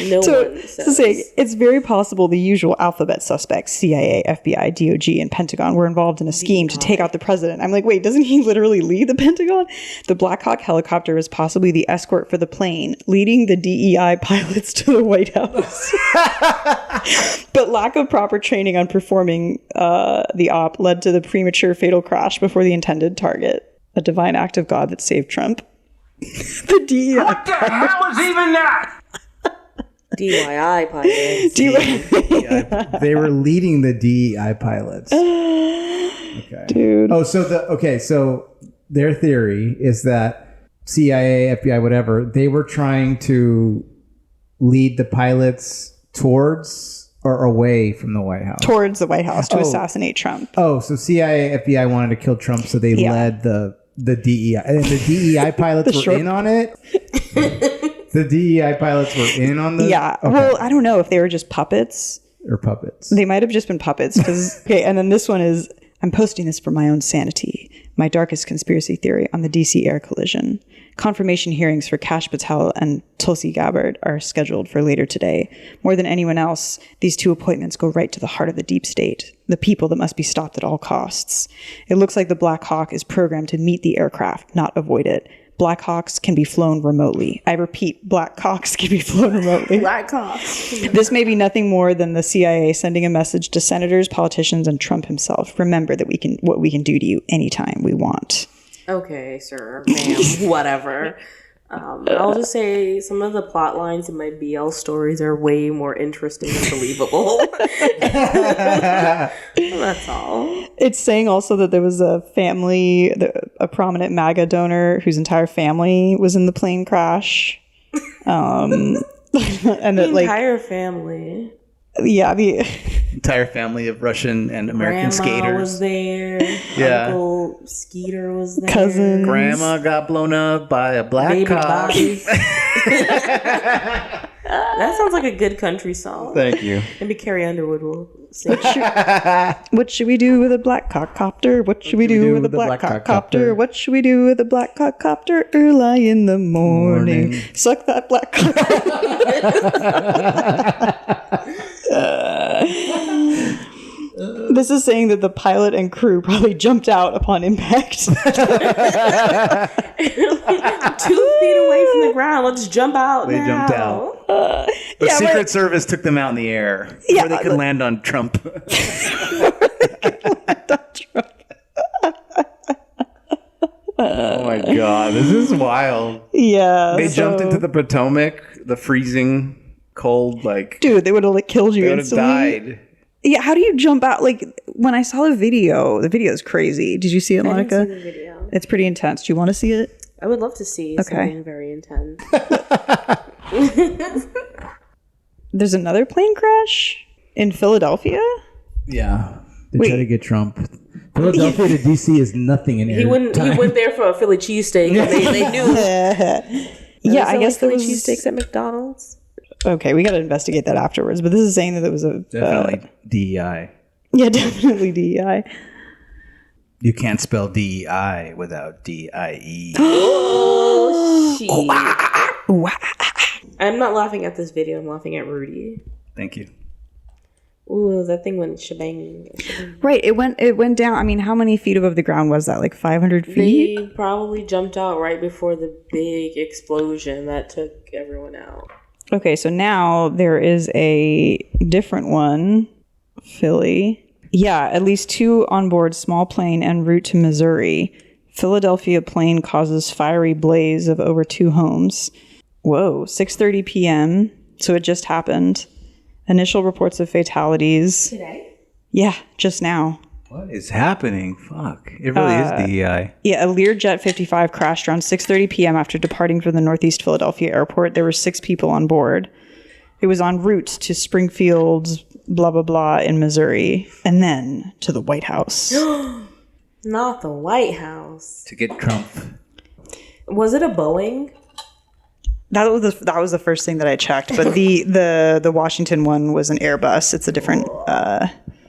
No So, one says. to say, it's very possible the usual alphabet suspects, CIA, FBI, DOG, and Pentagon, were involved in a scheme to take out the president. I'm like, wait, doesn't he literally lead the Pentagon? The Black Hawk helicopter was possibly the escort for the plane, leading the DEI pilots to the White House. But lack of proper training on performing the op led to the premature fatal crash before the intended target. A divine act of God that saved Trump. The DEI. What the hell is even that? DIY pilots. DEI. They were leading the DEI pilots. Okay. Dude. Oh, so their theory is that CIA, FBI, whatever, they were trying to lead the pilots towards or away from the White House. Towards the White House to assassinate Trump. Oh, so CIA, FBI wanted to kill Trump, so they led the DEI. And the DEI pilots were in on it? The DEI pilots were in on the... Yeah. Okay. Well, I don't know if they were just puppets. Or puppets. They might have just been puppets. Okay, and then this one is, I'm posting this for my own sanity. My darkest conspiracy theory on the DC air collision. Confirmation hearings for Kash Patel and Tulsi Gabbard are scheduled for later today. More than anyone else, these two appointments go right to the heart of the deep state, the people that must be stopped at all costs. It looks like the Black Hawk is programmed to meet the aircraft, not avoid it. Black Hawks can be flown remotely. I repeat, Black Hawks can be flown remotely. Black Hawks. This may be nothing more than the CIA sending a message to senators, politicians, and Trump himself. Remember that what we can do to you anytime we want. Okay, sir, ma'am, whatever. I'll just say some of the plot lines in my BL stories are way more interesting and believable. That's all. It's saying also that there was a family, a prominent MAGA donor whose entire family was in the plane crash. And the entire family. Yeah, the entire family of Russian and American Grandma skaters was there. Yeah. Uncle Skeeter was there. Cousins. Grandma got blown up by a black Baby cock. Bobby. That sounds like a good country song. Thank you. Maybe Carrie Underwood will sing. What should we do with a black cock copter? What should we do with a black cock copter? What should we do with a black cock copter early in the morning? Suck that black cock. This is saying that the pilot and crew probably jumped out upon impact. 2 feet away from the ground. Let's jump out. They jumped out. The Secret Service took them out in the air before they could land on Trump. Oh my God, this is wild. Yeah. They jumped into the Potomac, the freezing cold, dude, they would have killed you they would have instantly. died. Yeah, how do you jump out? When I saw the video is crazy. Did you see it, Monica? I didn't see the video. It's pretty intense. Do you want to see it? I would love to see something very intense. There's another plane crash in Philadelphia? Yeah. They try to get Trump. Philadelphia to DC is nothing in air. He went there for a Philly cheesesteak. And they knew. Yeah, I guess Philly cheesesteaks at McDonald's. Okay, we got to investigate that afterwards. But this is saying that it was a definitely DEI. Yeah, definitely DEI. You can't spell DEI without DIE. Oh, shit. I'm not laughing at this video. I'm laughing at Rudy. Thank you. Ooh, that thing went shebang. Right, it went down. I mean, how many feet above the ground was that? 500 feet? They probably jumped out right before the big explosion that took everyone out. Okay, so now there is a different one, Philly. Yeah, at least 2 on board small plane en route to Missouri. Philadelphia plane causes fiery blaze of over 2 homes. Whoa, 6:30 p.m. So it just happened. Initial reports of fatalities. Today? Yeah, just now. What is happening? Fuck. It really is DEI. Yeah, a Learjet 55 crashed around 6:30 p.m. after departing from the Northeast Philadelphia airport. There were 6 people on board. It was en route to Springfield, blah, blah, blah, in Missouri, and then to the White House. Not the White House. To get Trump. Was it a Boeing? That was the first thing that I checked, but the Washington one was an Airbus. It's a different...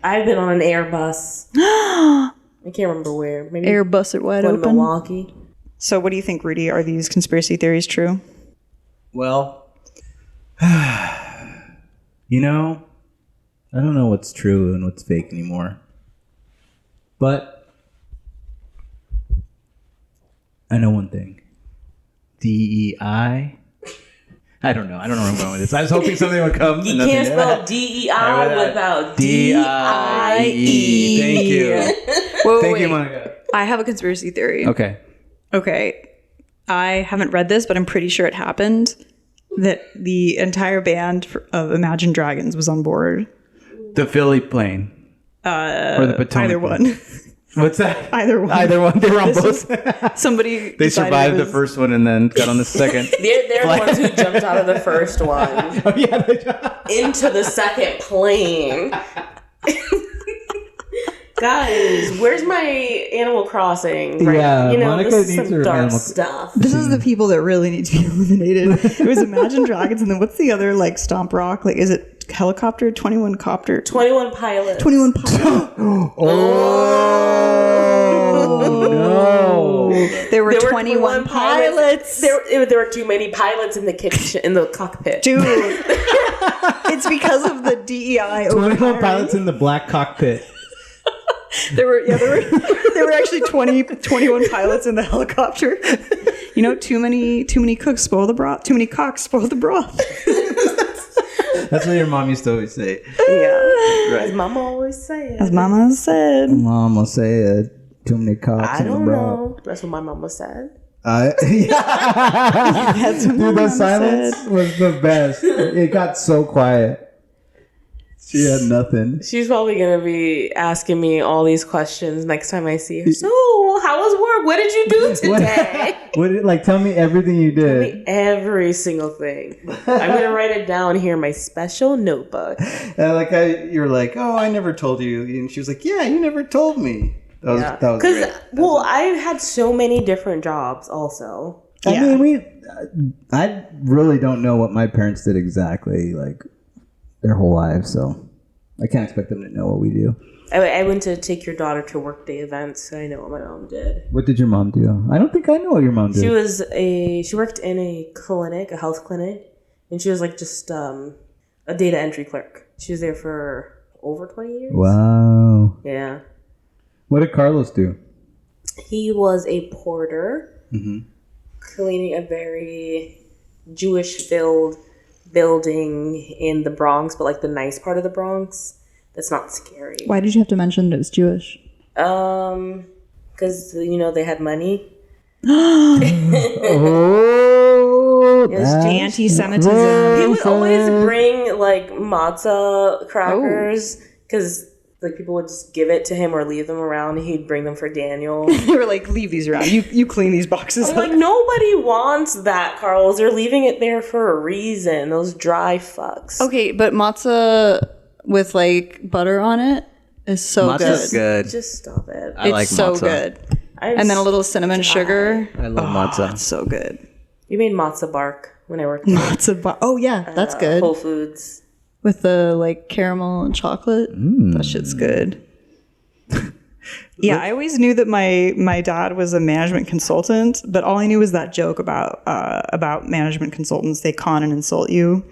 I've been on an Airbus. I can't remember where. Maybe Airbus are wide open. Milwaukee. So what do you think, Rudy? Are these conspiracy theories true? Well, I don't know what's true and what's fake anymore. But I know one thing. DEI. I don't know where I'm going with this. I was hoping something would come. You can't spell DEI without D-I-E. Thank you. Thank you, Monica. I have a conspiracy theory. Okay. I haven't read this, but I'm pretty sure it happened. that the entire band of Imagine Dragons was on board. The Philly plane. Or the Potomac. Either one. What's that? Either one. Either one. They were on both. Somebody They survived the first one and then got on the second. They're the ones who jumped out of the first one Oh, yeah. into the second plane. Guys, where's my Animal Crossing? Right? Yeah, you know, Monica this is needs some her dark Animal- stuff. This is the people that really need to be eliminated. It was Imagine Dragons, and then what's the other like stomp rock? Like, is it helicopter? 21 copter? 21 Pilots. 21 pilots. No. There were 21 pilots. There were too many pilots in the kitchen, in the cockpit. Dude, it's because of the DEI. 21 overhiring. pilots in the black cockpit. There were actually 21 pilots in the helicopter. You know, too many cooks spoil the broth. Too many cocks spoil the broth. That's what your mom used to always say. Yeah. Right. As Mama always said. As Mama said. Mama said too many cocks I don't know. That's what my mama said. That's what Dude, my the mama silence said. was the best. It got so quiet. She had nothing. She's probably going to be asking me all these questions next time I see her. So, how was work? What did you do today? Tell me everything you did. Every single thing. I'm going to write it down here in my special notebook. You're like, oh, I never told you. And she was like, yeah, you never told me. That was great. Well, I've had so many different jobs also. I mean, I really don't know what my parents did exactly, like, their whole lives, so I can't expect them to know what we do. I went to take your daughter to workday events, so I know what my mom did. What did your mom do? I don't think I know what your mom did. She worked in a clinic, a health clinic, and she was like just a data entry clerk. She was there for over 20 years. Wow. Yeah. What did Carlos do? He was a porter, cleaning a very Jewish-filled building in the Bronx, but like the nice part of the Bronx. That's not scary. Why did you have to mention that it's Jewish? Because they had money. Oh, Yes, anti-Semitism. He would always bring like matzah crackers because like people would just give it to him or leave them around. And he'd bring them for Daniel. They were like, leave these around. You clean these boxes I'm up. like, nobody wants that, Carlos. They're leaving it there for a reason. Those dry fucks. Okay, but matzah with like butter on it is so Matzah's good. Just stop it. I like It's so matzah. good. And then a little cinnamon sugar. I love matzah. It's so good. You made matzo bark when I worked at Matzah oh yeah, that's good. Whole Foods. With the like caramel and chocolate. That shit's good. Yeah, I always knew that my dad was a management consultant, but all I knew was that joke about management consultants. They con and insult you.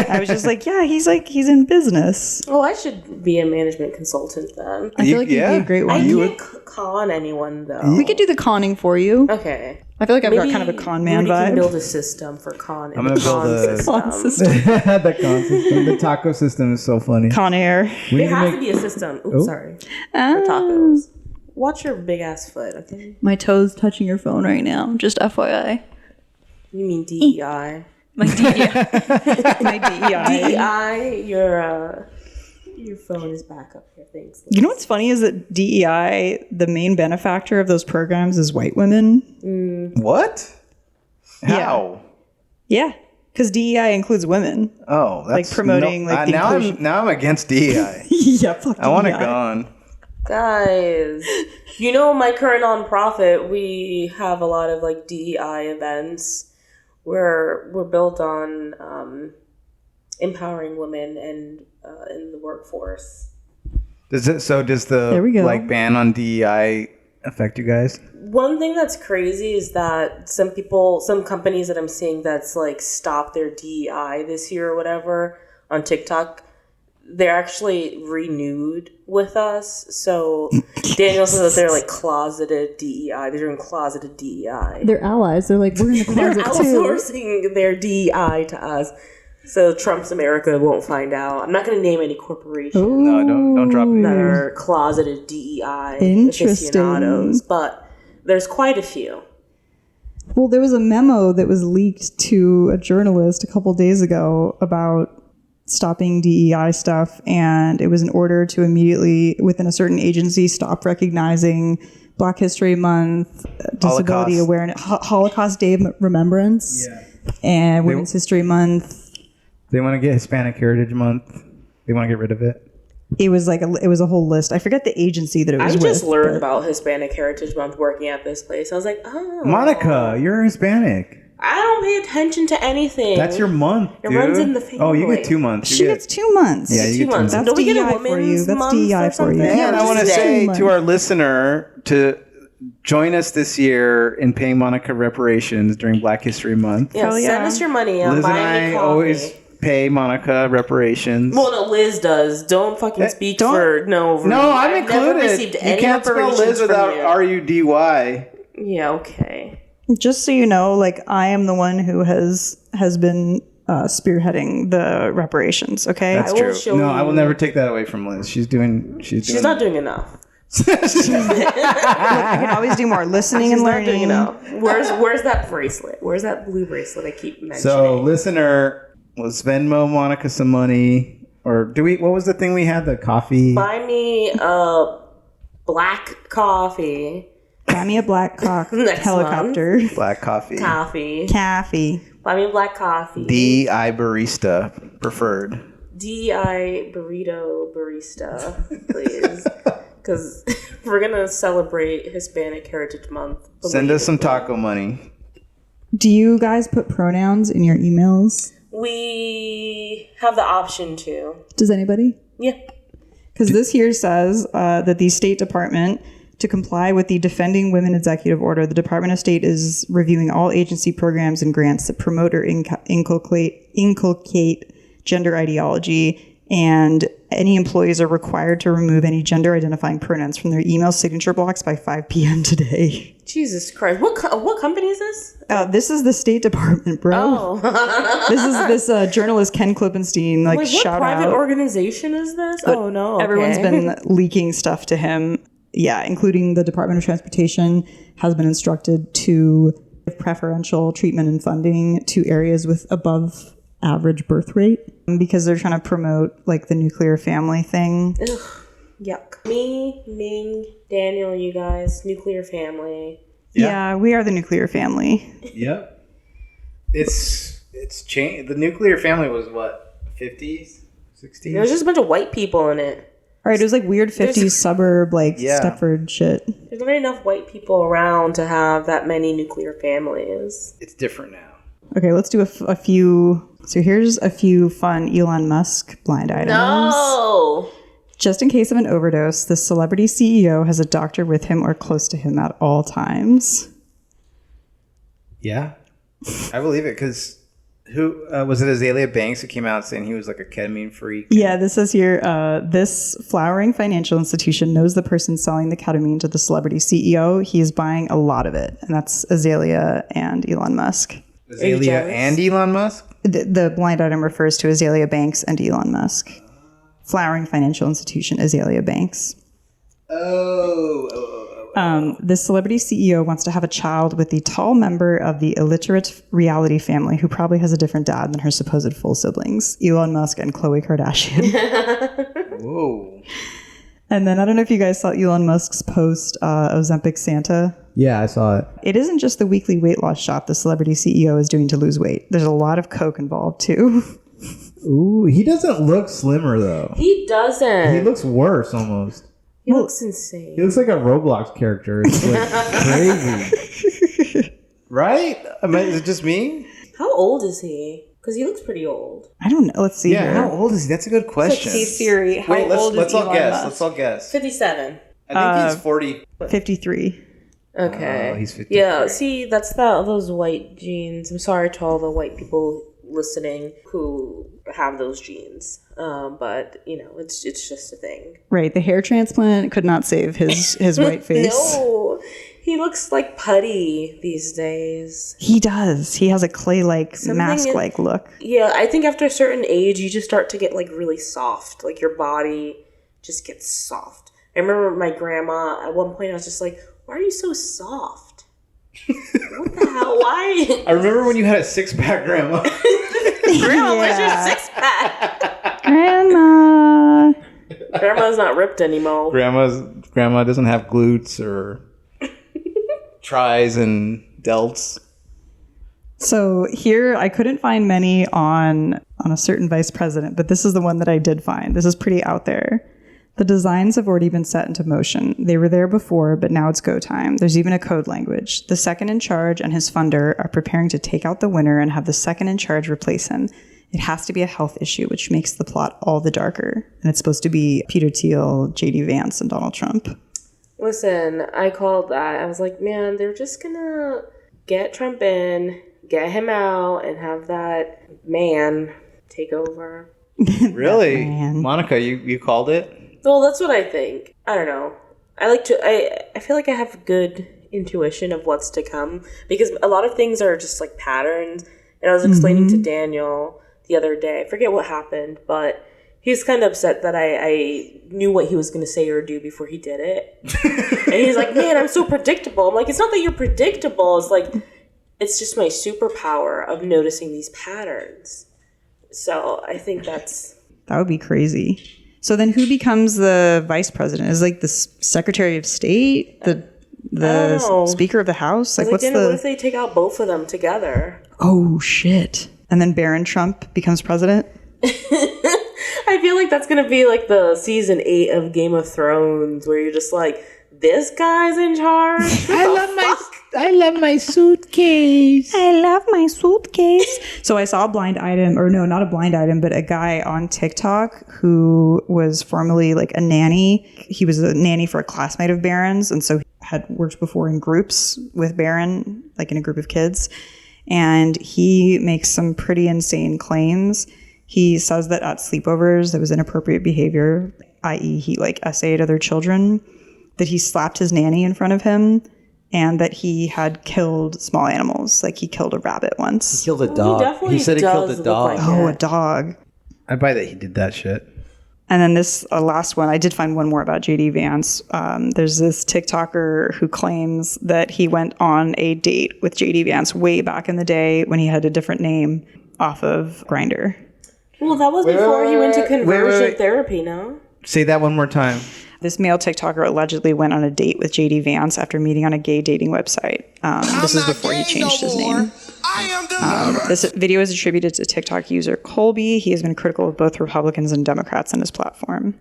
I was just like, yeah, he's in business. Oh, I should be a management consultant then. I feel like you'd be a great I one. can't con anyone though. We could do the conning for you. Okay. I feel like I've got kind of a con man Rudy can vibe. build a system for con. I'm gonna build a Con system. the con system. The taco system is so funny. Con air. We There need to has make- to be a system. Oops, sorry. For tacos. Watch your big ass foot, okay? My toes touching your phone right now. Just FYI. You mean DEI? My DEI. My DEI. DEI, your phone is back up here. Thanks. You know what's funny is that DEI, the main benefactor of those programs is white women. What? How? Yeah, because DEI includes women. Oh, that's Like promoting, like, the now inclusion. I'm against DEI. Yeah, fuck I want it DEI. gone. Guys, you know my current nonprofit, we have a lot of like DEI events. We're built on empowering women and in the workforce. Does There we the go. like ban on DEI affect you guys? One thing that's crazy is that some companies that I'm seeing that's like stopped their DEI this year or whatever on TikTok, they're actually renewed with us. So Daniel says that they're like closeted DEI. They're doing closeted DEI. They're allies. They're like, we're in the They're closet too. outsourcing their DEI to us. So Trump's America won't find out. I'm not going to name any corporations No, don't drop it. that are closeted DEI Interesting. aficionados, but there's quite a few. Well, there was a memo that was leaked to a journalist a couple days ago about stopping DEI stuff, and it was an order to immediately, within a certain agency, stop recognizing Black History Month, Disability Awareness, Holocaust Day of Remembrance, and Women's History Month. They want to get Hispanic Heritage Month. They want to get rid of it. It was a whole list. I forget the agency that it was with. I just learned about Hispanic Heritage Month working at this place. I was like, oh. Monica, you're Hispanic. I don't pay attention to anything. That's your month, dude. It runs in the family. Oh, you get 2 months. She gets 2 months. Yeah, you get 2 months. That's Don't we get a DEI for you. women's That's month DEI or for you. something? And I want to just say 2 months. to our listener to join us this year in paying Monica reparations during Black History Month. Yeah, send us your money. Liz and Buy me I coffee. always pay Monica reparations. Well, no, Liz does. Don't fucking speak for no. No, I'm I've included. Never received You any can't spell reparations Liz from without you. R-U-D-Y. Yeah, okay. Just so you know, like, I am the one who has been spearheading the reparations. Okay, That's I will true. show No, I will you. never take that away from Liz. She's not doing enough. I can always do more listening and She's not learning. doing enough. Where's that bracelet? Where's that blue bracelet I keep mentioning? So, listener, let's Venmo Monica some money. Or do we? What was the thing we had? The coffee? Buy me a black coffee. Buy me a black cock Next helicopter. Black coffee. Coffee. Buy me a black coffee. DEI barista preferred. DEI burrito barista, please. Because we're going to celebrate Hispanic Heritage Month. Send us some taco money. Do you guys put pronouns in your emails? We have the option to. Does anybody? Yeah. Because this here says that the State Department, to comply with the Defending Women Executive Order, the Department of State is reviewing all agency programs and grants that promote or inculcate gender ideology, and any employees are required to remove any gender identifying pronouns from their email signature blocks by 5 p.m. today. Jesus Christ. What company is this? This is the State Department, bro. Oh. This journalist Ken Klippenstein, like, What shout private out. organization is this? Oh, no. Okay. Everyone's been leaking stuff to him. Yeah, including the Department of Transportation has been instructed to give preferential treatment and funding to areas with above average birth rate because they're trying to promote, like, the nuclear family thing. Ugh, yuck. Me, Ming, Daniel, you guys, nuclear family. Yeah, we are the nuclear family. Yep. It's changed. The nuclear family was what, 50s, 60s? There was just a bunch of white people in it. All right, it was like weird 50s suburb, like Stepford shit. There's not enough white people around to have that many nuclear families. It's different now. Okay, let's do a few. So here's a few fun Elon Musk blind items. No! Just in case of an overdose, the celebrity CEO has a doctor with him or close to him at all times. Yeah. I believe it because who was it? Azalea Banks who came out saying he was like a ketamine freak. Yeah, this says here, this flowering financial institution knows the person selling the ketamine to the celebrity CEO. He is buying a lot of it. And that's Azalea and Elon Musk. Azalea and Elon Musk? The blind item refers to Azalea Banks and Elon Musk. Flowering financial institution, Azalea Banks. This celebrity CEO wants to have a child with the tall member of the illiterate reality family who probably has a different dad than her supposed full siblings, Elon Musk and Khloe Kardashian. Whoa. And then I don't know if you guys saw Elon Musk's post, Ozempic Santa. Yeah, I saw it. It isn't just the weekly weight loss shot the celebrity CEO is doing to lose weight. There's a lot of coke involved too. Ooh, he doesn't look slimmer though. He doesn't. He looks worse almost. He looks insane. He looks like a Roblox character. It's like crazy. Right? Is it just me? How old is he? Because he looks pretty old. I don't know. Let's see here. How old is he? That's a good question. Hey Siri, how Wait, old let's is all Elon guess. Musk? Let's all guess. 57. I think he's 40. 53. Okay. Oh, he's 53. Yeah, see, that's those white genes. I'm sorry to all the white people listening who have those genes. But, you know, it's just a thing. Right. The hair transplant could not save his white face. No. He looks like putty these days. He does. He has a clay-like, mask-like look. Yeah, I think after a certain age, you just start to get, like, really soft. Like, your body just gets soft. I remember my grandma, at one point, I was just like, why are you so soft? What the hell? Why? I remember when you had a 6-pack, Grandma. Grandma, where's your 6-pack? Grandma. Grandma's not ripped anymore. Grandma doesn't have glutes or tries and delts. So here, I couldn't find many on a certain vice president, but this is the one that I did find. This is pretty out there. The designs have already been set into motion. They were there before, but now it's go time. There's even a code language. The second in charge and his funder are preparing to take out the winner and have the second in charge replace him. It has to be a health issue, which makes the plot all the darker. And it's supposed to be Peter Thiel, J.D. Vance, and Donald Trump. Listen, I called that. I was like, man, they're just gonna get Trump in, get him out, and have that man take over. Really? Monica, you called it? Well, that's what I think. I don't know. I feel like I have good intuition of what's to come because a lot of things are just like patterns. And I was explaining to Daniel the other day, I forget what happened, but he's kind of upset that I knew what he was going to say or do before he did it. And he's like, man, I'm so predictable. I'm like, it's not that you're predictable. It's like, it's just my superpower of noticing these patterns. So I think that would be crazy. So then who becomes the vice president? Is like the Secretary of State, the Speaker of the House? Like, what if they take out both of them together? Oh shit! And then Baron Trump becomes president. I feel like that's gonna be like the season 8 of Game of Thrones, where you're just like, this guy's in charge. I love my suitcase. I love my suitcase. So I saw a blind item, or no, not a blind item, but a guy on TikTok who was formerly like a nanny. He was a nanny for a classmate of Barron's, and so he had worked before in groups with Barron, like in a group of kids. And he makes some pretty insane claims. He says that at sleepovers there was inappropriate behavior, i.e. he like essayed other children, that he slapped his nanny in front of him, and that he had killed small animals. Like he killed a rabbit once. He killed a dog. He said he killed a dog. A dog. I buy that he did that shit. And then this last one, I did find one more about J.D. Vance. There's this TikToker who claims that he went on a date with J.D. Vance way back in the day when he had a different name off of Grindr. Well, that was before he went to conversion therapy, no? Say that one more time. This male TikToker allegedly went on a date with J.D. Vance after meeting on a gay dating website. This is before he changed his name. This video is attributed to TikTok user Colby. He has been critical of both Republicans and Democrats on his platform.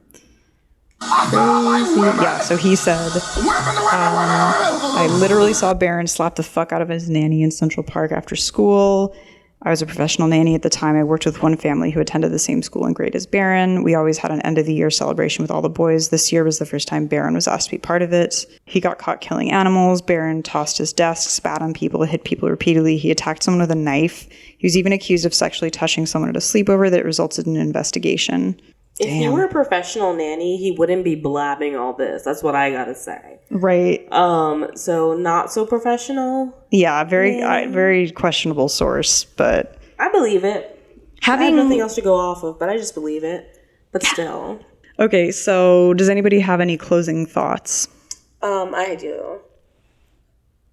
Yeah, so he said, I literally saw Barron slap the fuck out of his nanny in Central Park after school. I was a professional nanny at the time. I worked with one family who attended the same school and grade as Barron. We always had an end of the year celebration with all the boys. This year was the first time Barron was asked to be part of it. He got caught killing animals. Barron tossed his desk, spat on people, hit people repeatedly. He attacked someone with a knife. He was even accused of sexually touching someone at a sleepover that resulted in an investigation. If he were a professional nanny, he wouldn't be blabbing all this. That's what I gotta say. Right. So not so professional. Yeah, very questionable source, but I believe it. I have nothing else to go off of, but I just believe it. But still. Okay, so does anybody have any closing thoughts? I do.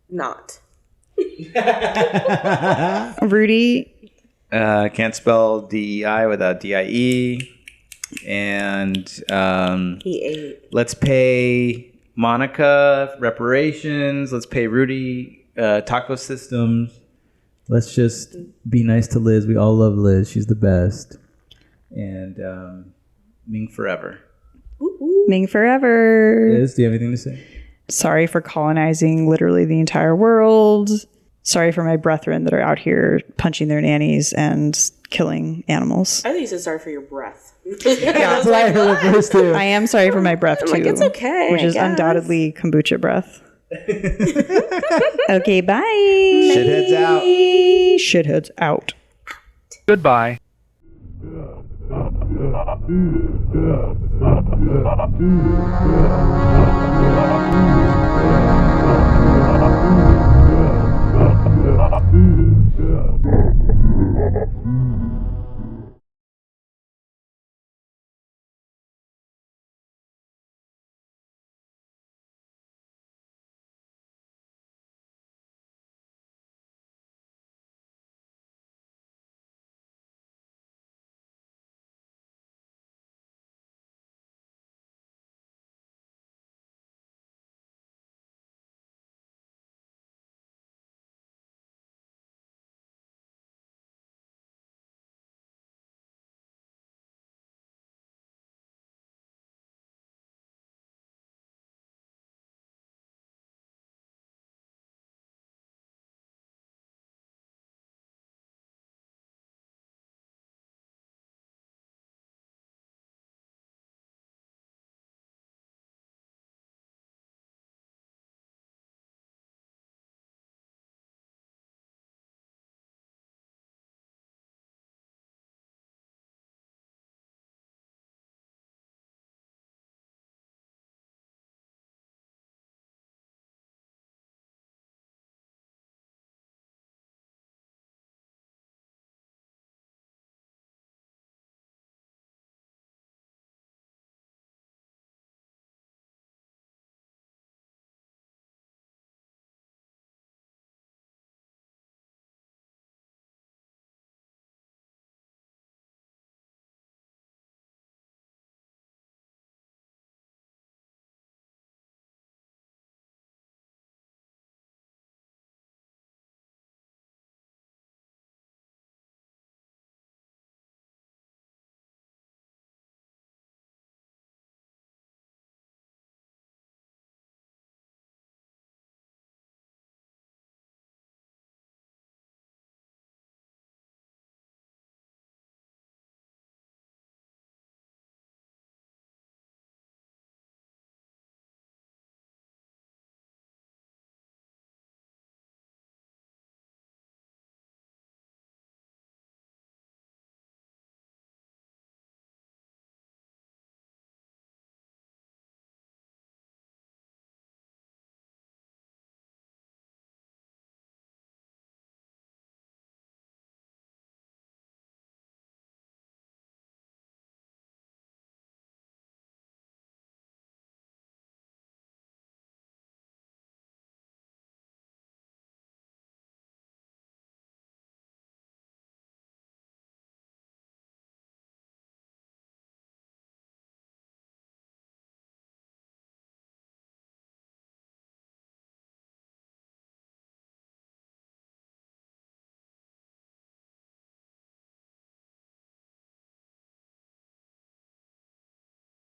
Not. Rudy? Can't spell DEI without DIE. And he ate. Let's pay Monica reparations. Let's pay Rudy taco systems. Let's just be nice to Liz. We all love Liz. She's the best. And Ming forever. Ming forever. Liz, do you have anything to say? Sorry for colonizing literally the entire world. Sorry for my brethren that are out here punching their nannies and killing animals. I think you said sorry for your breath. Yeah, I am sorry for my breath too. Like, it's okay. Which is undoubtedly kombucha breath. Okay, bye. Shitheads out. Shitheads out. Goodbye.